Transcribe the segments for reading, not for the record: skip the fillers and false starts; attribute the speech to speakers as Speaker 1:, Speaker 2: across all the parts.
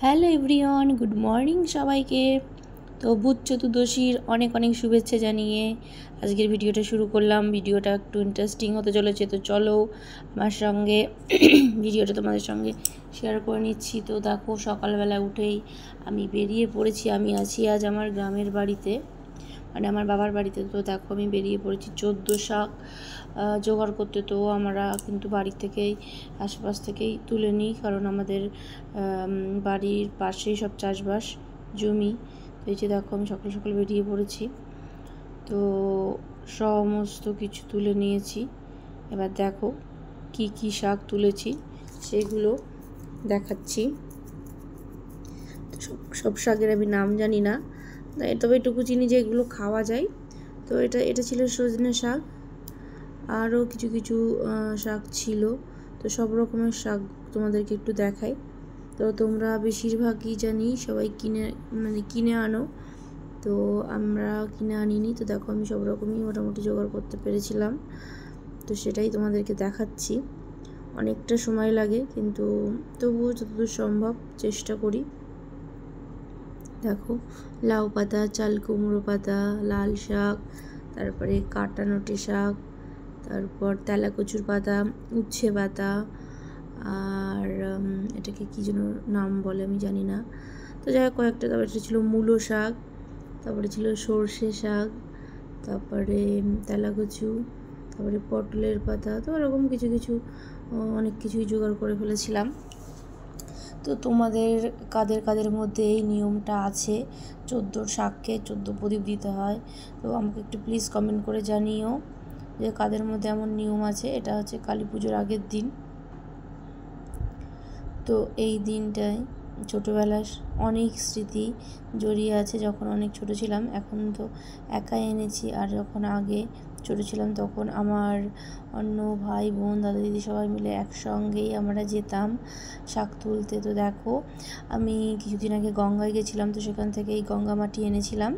Speaker 1: Hello everyone, good morning সবাইকে। তো বুধ চতুর্দশীর অনেক অনেক শুভেচ্ছা জানিয়ে আজকের ভিডিওটা শুরু করলাম। ভিডিওটা একটু ইন্টারেস্টিং হতে চলেছে, তো চলো আমার সঙ্গে ভিডিওটা তোমাদের সঙ্গে শেয়ার করে নিচ্ছি। তো দেখো, সকালবেলা উঠেই আমি বেরিয়ে পড়েছি। আমি আছি আজ আমার গ্রামের বাড়িতে, মানে আমার বাবার বাড়িতে। তো দেখো, আমি বেরিয়ে পড়েছি 14 শাক জোগাড় করতে। তো আমরা কিন্তু বাড়ি থেকেই, আশপাশ থেকেই তুলে নিই, কারণ আমাদের বাড়ির পাশেই সব চাষবাস জমি। তো এই যে দেখো, আমি সকাল সকাল বেরিয়ে পড়েছি, তো সমস্ত কিছু তুলে নিয়েছি। এবার দেখো কি কি শাক তুলেছি সেগুলো দেখাচ্ছি। তো সব শাকের আমি নাম জানি না, তবে এটুকু চিনি যে এগুলো খাওয়া যায়। তো এটা ছিল সজনে শাক, আরও কিছু কিছু শাক ছিল। তো সব রকমের শাক তোমাদেরকে একটু দেখাই। তো তোমরা বেশিরভাগই জানি সবাই কিনে আনো, তো আমরা কিনে আনিনি। তো দেখো, আমি সব রকমই মোটামুটি জোগাড় করতে পেরেছিলাম, তো সেটাই তোমাদেরকে দেখাচ্ছি। অনেকটা সময় লাগে, কিন্তু তবুও যতদূর সম্ভব চেষ্টা করি। দেখো, লাউ পাতা, চাল কুমড়ো পাতা, লাল শাক, তারপরে কাটা নোটে শাক, তারপর তেলাকচুর পাতা, উচ্ছে পাতা, আর এটাকে কী যেন নাম বলে আমি জানি না। তো যাই হোক কয়েকটা। তারপরে এটা ছিল মূলো শাক, তারপরে ছিল সর্ষে শাক, তারপরে তেলাকচু, তারপরে পটলের পাতা। তো এরকম কিছু কিছু অনেক কিছুই জোগাড় করে ফেলেছিলাম। তো তোমাদের কাদের কাদের মধ্যে এই নিয়মটা আছে, 14 শাককে 14 প্রদীপ দিতে হয়? তো আমাকে একটু প্লিজ কমেন্ট করে জানিও যে কাদের মধ্যে এমন নিয়ম আছে। এটা হচ্ছে কালী পুজোর আগের দিন। তো এই দিনটায় ছোটোবেলার অনেক স্মৃতি জড়িয়ে আছে। যখন অনেক ছোটো ছিলাম, এখন তো একাই এনেছি, আর যখন আগে ছোটো ছিলাম তখন আমার অন্য ভাই বোন দাদা দিদি সবাই মিলে একসঙ্গেই আমরা যেতাম শাক তুলতে। তো দেখো, আমি কিছুদিন আগে গঙ্গায় গেছিলাম, তো সেখান থেকে এই গঙ্গা মাটি এনেছিলাম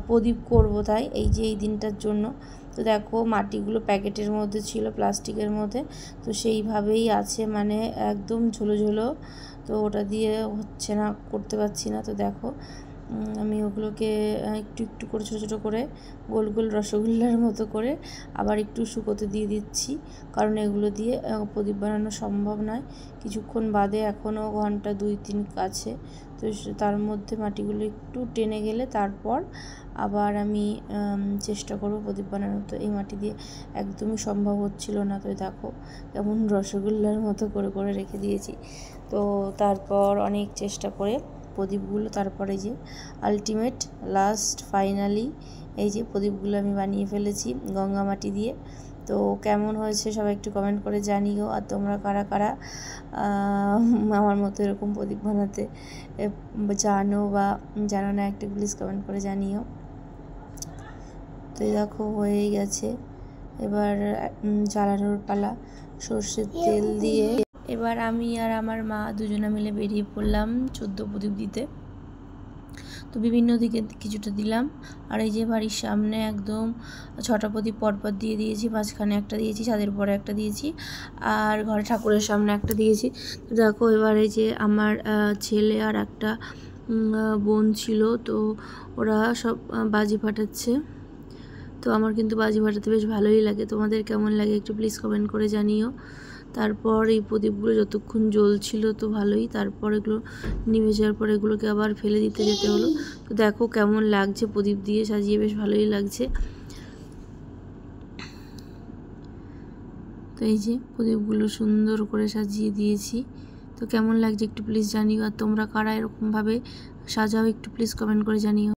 Speaker 1: প্রদীপ করব, তাই এই যে এই দিনটার জন্য। তো দেখো, মাটিগুলো প্যাকেটের মধ্যে ছিল, প্লাস্টিকের মধ্যে, তো সেইভাবেই আছে, মানে একদম ঝোলো ঝোলো। তো ওটা দিয়ে হচ্ছে না, করতে পারছি না। তো দেখো, আমি ওগুলোকে একটু একটু করে ছোটো ছোটো করে গোল গোল রসগোল্লার মতো করে আবার একটু শুকোতে দিয়ে দিচ্ছি, কারণ এগুলো দিয়ে প্রদীপ বানানো সম্ভব নয়। কিছুক্ষণ বাদে, এখনও ঘন্টা 2-3 আছে, তো তার মধ্যে মাটিগুলো একটু টেনে গেলে তারপর আবার আমি চেষ্টা করব প্রদীপ বানানোর। তো এই মাটি দিয়ে একদমই সম্ভব হচ্ছিল না। তো দেখো, কেমন রসগোল্লার মতো করে করে রেখে দিয়েছি। তো তারপর অনেক চেষ্টা করে প্রদীপগুলো, তারপরে যে আলটিমেট লাস্ট ফাইনালি এই যে প্রদীপগুলো আমি বানিয়ে ফেলেছি গঙ্গা মাটি দিয়ে। তো কেমন হয়েছে সবাই একটু কমেন্ট করে জানিও। আর তোমরা কারা কারা আমার মতো এরকম প্রদীপ বানাতে জানো বা জানো না, একটু প্লিজ কমেন্ট করে জানিও। তো দেখো, হয়েই গেছে। এবার জ্বালানোর পালা, সর্ষের তেল দিয়ে। এবার আমি আর আমার মা দুজনে মিলে বেরিয়ে পড়লাম 14 প্রদীপ দিতে। তো বিভিন্ন দিকে কিছুটা দিলাম, আর এই যে বাড়ির সামনে একদম 6টা প্রদীপ পরপর দিয়ে দিয়েছি। মাঝখানে একটা দিয়েছি, ছাদের পরে একটা দিয়েছি, আর ঘরে ঠাকুরের সামনে একটা দিয়েছি। তো দেখো, এবার এই যে আমার ছেলে আর একটা বোন ছিল, তো ওরা সব বাজি ফাটাচ্ছে। তো আমার কিন্তু বাজি ফাটাতে বেশ ভালোই লাগে। তোমাদের কেমন লাগে একটু প্লিজ কমেন্ট করে জানিও। তারপর এই প্রদীপগুলো যতক্ষণ জ্বলছিল তো ভালোই, তারপর এগুলো নিভে যাওয়ার পর এগুলোকে আবার ফেলে দিতে যেতে হলো। তো দেখো কেমন লাগছে, প্রদীপ দিয়ে সাজিয়ে বেশ ভালোই লাগছে। তো এই যে প্রদীপগুলো সুন্দর করে সাজিয়ে দিয়েছি। তো কেমন লাগছে একটু প্লিজ জানিও। আর তোমরা কারা এরকমভাবে সাজাও একটু প্লিজ কমেন্ট করে জানিও।